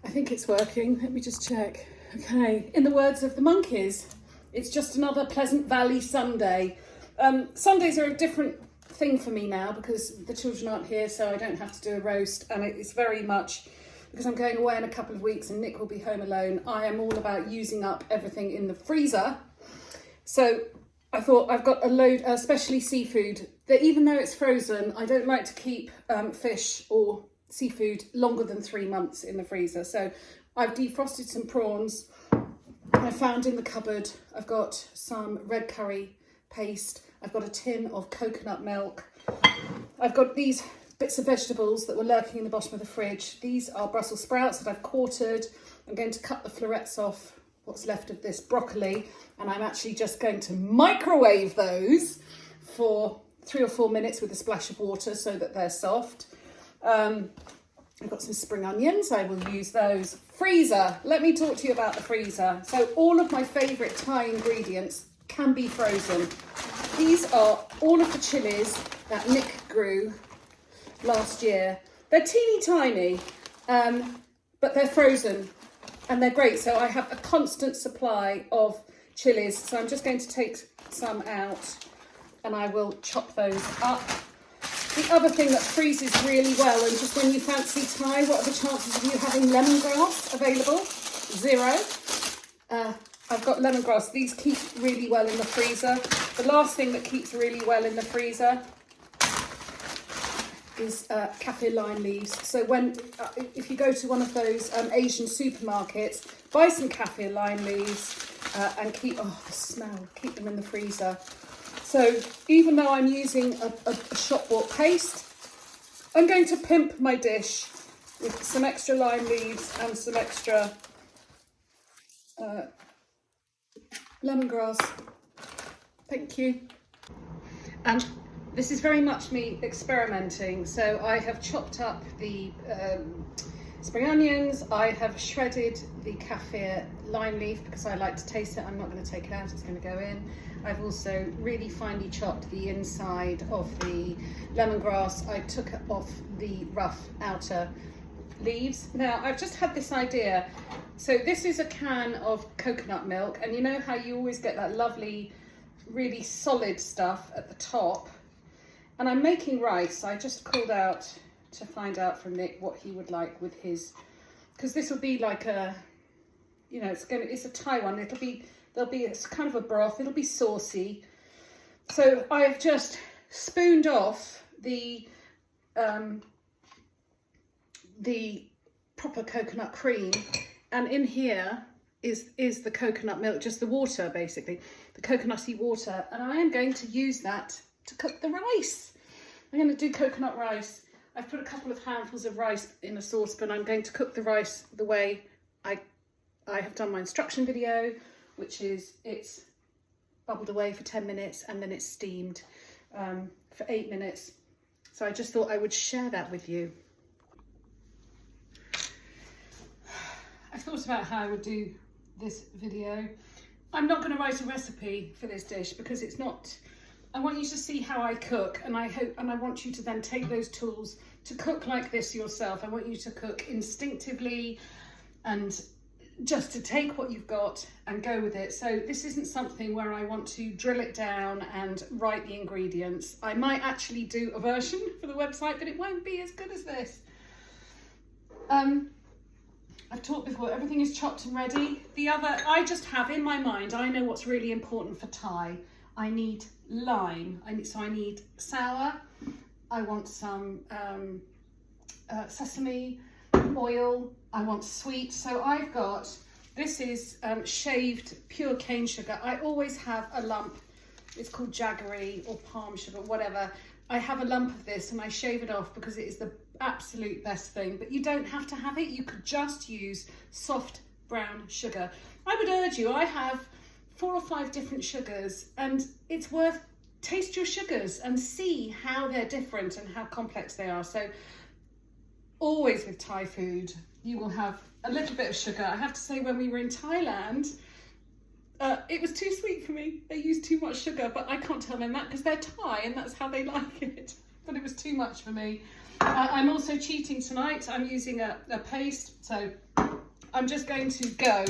I think it's working. Let me just check. Okay, in the words of the monkeys, it's just another Pleasant Valley Sunday. Sundays are a different thing for me now because the children aren't here, so I don't have to do a roast, and it's very much because I'm going away in a couple of weeks and Nick will be home alone. I am all about using up everything in the freezer. So I thought I've got a load, especially seafood, that even though it's frozen, I don't like to keep fish or seafood longer than 3 months in the freezer. So I've defrosted some prawns I found in the cupboard. I've got some red curry paste. I've got a tin of coconut milk. I've got these bits of vegetables that were lurking in the bottom of the fridge. These are Brussels sprouts that I've quartered. I'm going to cut the florets off, what's left of this broccoli, and I'm actually just going to microwave those for 3 or 4 minutes with a splash of water so that they're soft. I've got some spring onions, I will use those. Freezer, let me talk to you about the freezer. So all of my favourite Thai ingredients can be frozen. These are all of the chilies that Nick grew last year. They're teeny tiny, but they're frozen and they're great. So I have a constant supply of chilies. So I'm just going to take some out and I will chop those up. The other thing that freezes really well, and just when you fancy Thai, what are the chances of you having lemongrass available? 0. I've got lemongrass. These keep really well in the freezer. The last thing that keeps really well in the freezer is kaffir lime leaves. So if you go to one of those Asian supermarkets, buy some kaffir lime leaves and keep them in the freezer. So even though I'm using a shop-bought paste, I'm going to pimp my dish with some extra lime leaves and some extra lemongrass. Thank you. And this is very much me experimenting. So I have chopped up the spring onions. I have shredded the kaffir lime leaf because I like to taste it. I'm not going to take it out, it's going to go in. I've also really finely chopped the inside of the lemongrass. I took off the rough outer leaves. Now I've just had this idea. So this is a can of coconut milk, and you know how you always get that lovely, really solid stuff at the top. And I'm making rice. I just called out to find out from Nick what he would like with his, because this will be like a, you know, it's a Thai one. It's kind of a broth. It'll be saucy. So I've just spooned off the proper coconut cream, and in here is the coconut milk, just the water basically, the coconutty water, and I am going to use that to cook the rice. I'm going to do coconut rice. I've put a couple of handfuls of rice in a saucepan. I'm going to cook the rice the way I have done my instruction video, which is it's bubbled away for 10 minutes and then it's steamed for 8 minutes. So I just thought I would share that with you. I thought about how I would do this video. I'm not going to write a recipe for this dish because it's not, I want you to see how I cook, and I want you to then take those tools to cook like this yourself. I want you to cook instinctively and just to take what you've got and go with it. So this isn't something where I want to drill it down and write the ingredients. I might actually do a version for the website, but it won't be as good as this. I've talked before, everything is chopped and ready. I just have in my mind, I know what's really important for Thai. I need lime, I need sour, I want some sesame oil, I want sweet. So I've got, this is shaved pure cane sugar. I always have a lump, it's called jaggery or palm sugar, whatever. I have a lump of this and I shave it off because it is the absolute best thing, but you don't have to have it. You could just use soft brown sugar. I would urge you, I have 4 or 5 different sugars, and it's worth, taste your sugars and see how they're different and how complex they are. So always with Thai food, you will have a little bit of sugar. I have to say, when we were in Thailand, it was too sweet for me. They used too much sugar, but I can't tell them that because they're Thai and that's how they like it. But it was too much for me. I'm also cheating tonight. I'm using a paste. So I'm just going to go.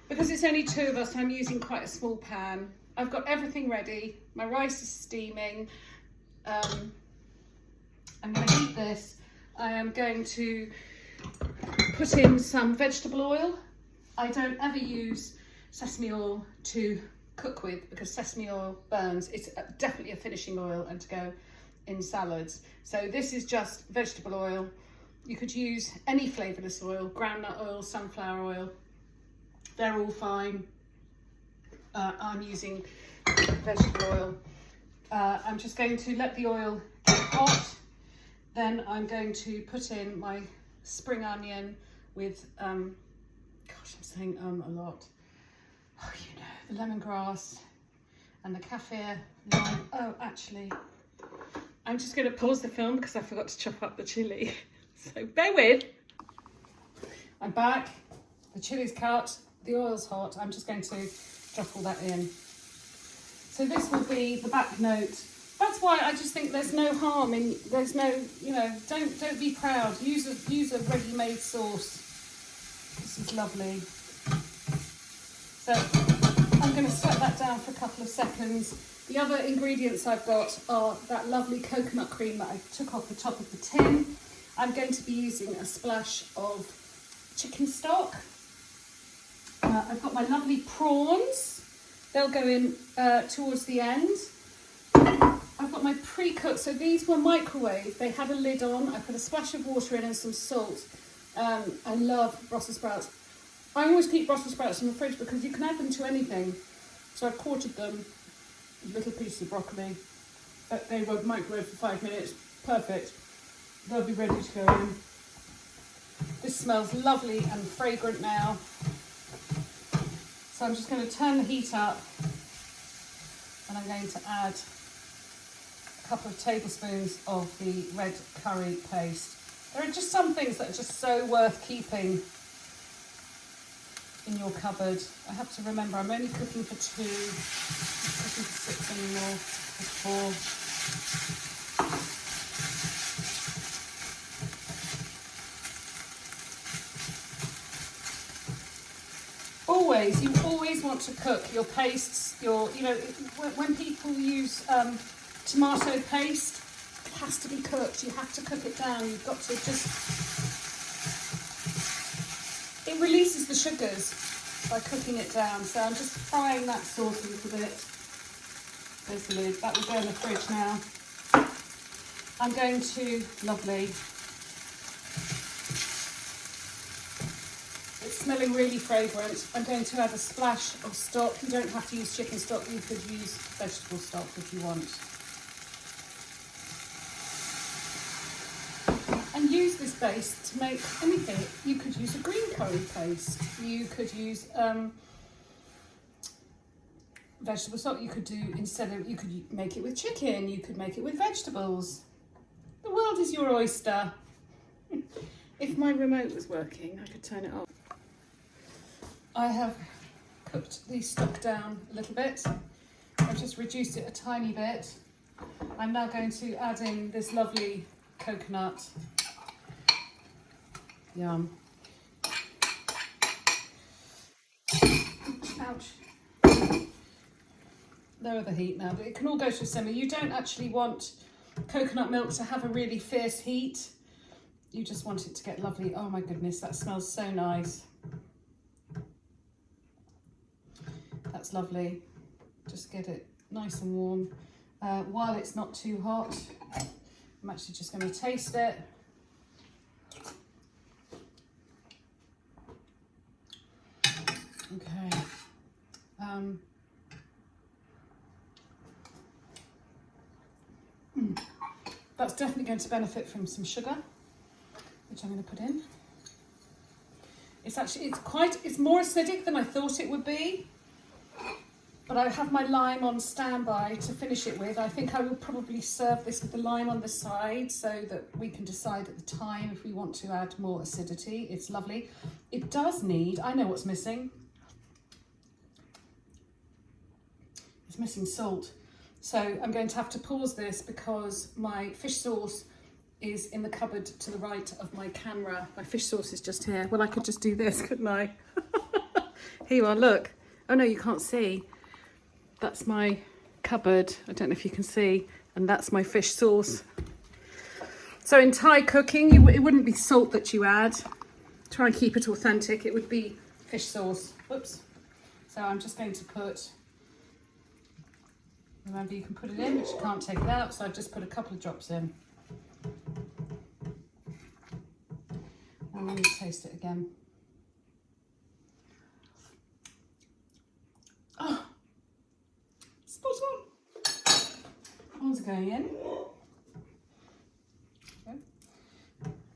Because it's only two of us, I'm using quite a small pan. I've got everything ready. My rice is steaming. I'm going to heat this. I am going to put in some vegetable oil. I don't ever use sesame oil to cook with because sesame oil burns. It's definitely a finishing oil and to go in salads. So this is just vegetable oil. You could use any flavourless oil, groundnut oil, sunflower oil. They're all fine. I'm using vegetable oil. I'm just going to let the oil get hot. Then I'm going to put in my spring onion with, gosh, I'm saying a lot. Oh, you know, the lemongrass and the kaffir lime. Oh, actually, I'm just going to pause the film because I forgot to chop up the chilli. So bear with. I'm back. The chilli's cut. The oil's hot. I'm just going to drop all that in. So this will be the back note. That's why I just think there's no harm in, there's no, you know, don't be proud. Use a ready-made sauce. This is lovely. So I'm going to set that down for a couple of seconds. The other ingredients I've got are that lovely coconut cream that I took off the top of the tin. I'm going to be using a splash of chicken stock. I've got my lovely prawns. They'll go in towards the end. I've got my pre-cooked, so these were microwaved. They had a lid on. I put a splash of water in and some salt. I love Brussels sprouts. I always keep Brussels sprouts in the fridge because you can add them to anything. So I've quartered them, little pieces of broccoli. They were microwaved for 5 minutes. Perfect. They'll be ready to go in. This smells lovely and fragrant now. So I'm just going to turn the heat up and I'm going to add a couple of tablespoons of the red curry paste. There are just some things that are just so worth keeping in your cupboard. I have to remember I'm only cooking for 2, I'm cooking for 6 anymore, for 4. You always want to cook your pastes, you know, when people use tomato paste, it has to be cooked. You have to cook it down. You've got to just, it releases the sugars by cooking it down. So I'm just frying that sauce a little bit. There's the lid. That will go in the fridge now. I'm going to, lovely. It's smelling really fragrant. I'm going to add a splash of stock. You don't have to use chicken stock. You could use vegetable stock if you want. And use this base to make anything. You could use a green curry paste. You could use vegetable stock. You could do, you could make it with chicken. You could make it with vegetables. The world is your oyster. If my remote was working, I could turn it off. I have cooked the stock down a little bit. I've just reduced it a tiny bit. I'm now going to add in this lovely coconut. Yum. Ouch. Lower the heat now, but it can all go to a simmer. You don't actually want coconut milk to have a really fierce heat. You just want it to get lovely. Oh my goodness, that smells so nice. That's lovely. Just get it nice and warm. While it's not too hot, I'm actually just going to taste it. Okay. That's definitely going to benefit from some sugar, which I'm going to put in. It's actually, it's more acidic than I thought it would be. But I have my lime on standby to finish it with. I think I will probably serve this with the lime on the side so that we can decide at the time if we want to add more acidity. It's lovely. It does need, I know what's missing. It's missing salt. So I'm going to have to pause this because my fish sauce is in the cupboard to the right of my camera. My fish sauce is just here. Well, I could just do this, couldn't I? Here you are, look. Oh no, you can't see. That's my cupboard. I don't know if you can see. And that's my fish sauce. So in Thai cooking, it wouldn't be salt that you add. Try and keep it authentic. It would be fish sauce. Whoops. So I'm just going to put, remember you can put it in, but you can't take it out. So I've just put a couple of drops in. I'm going to taste it again. Oh, spot on. Prawns are going in. Okay.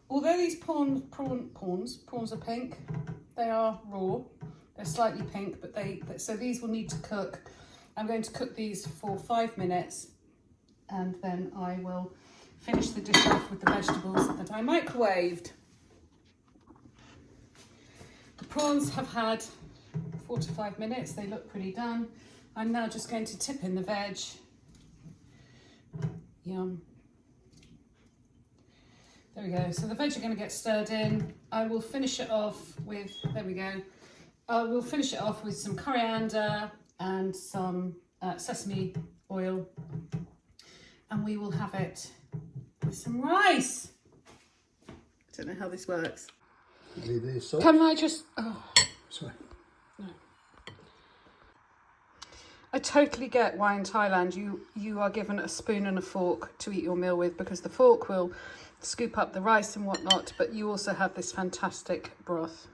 Although these prawns are pink, they are raw. They're slightly pink, but so these will need to cook. I'm going to cook these for 5 minutes, and then I will finish the dish off with the vegetables that I microwaved. The prawns have had 4 to 5 minutes. They look pretty done. I'm now just going to tip in the veg. Yum. There we go. So the veg are going to get stirred in. I will finish it off with, there we go. I will finish it off with some coriander and some sesame oil. And we will have it with some rice. I don't know how this works. Can I just, oh. Sorry. No. I totally get why in Thailand you are given a spoon and a fork to eat your meal with, because the fork will scoop up the rice and whatnot, but you also have this fantastic broth.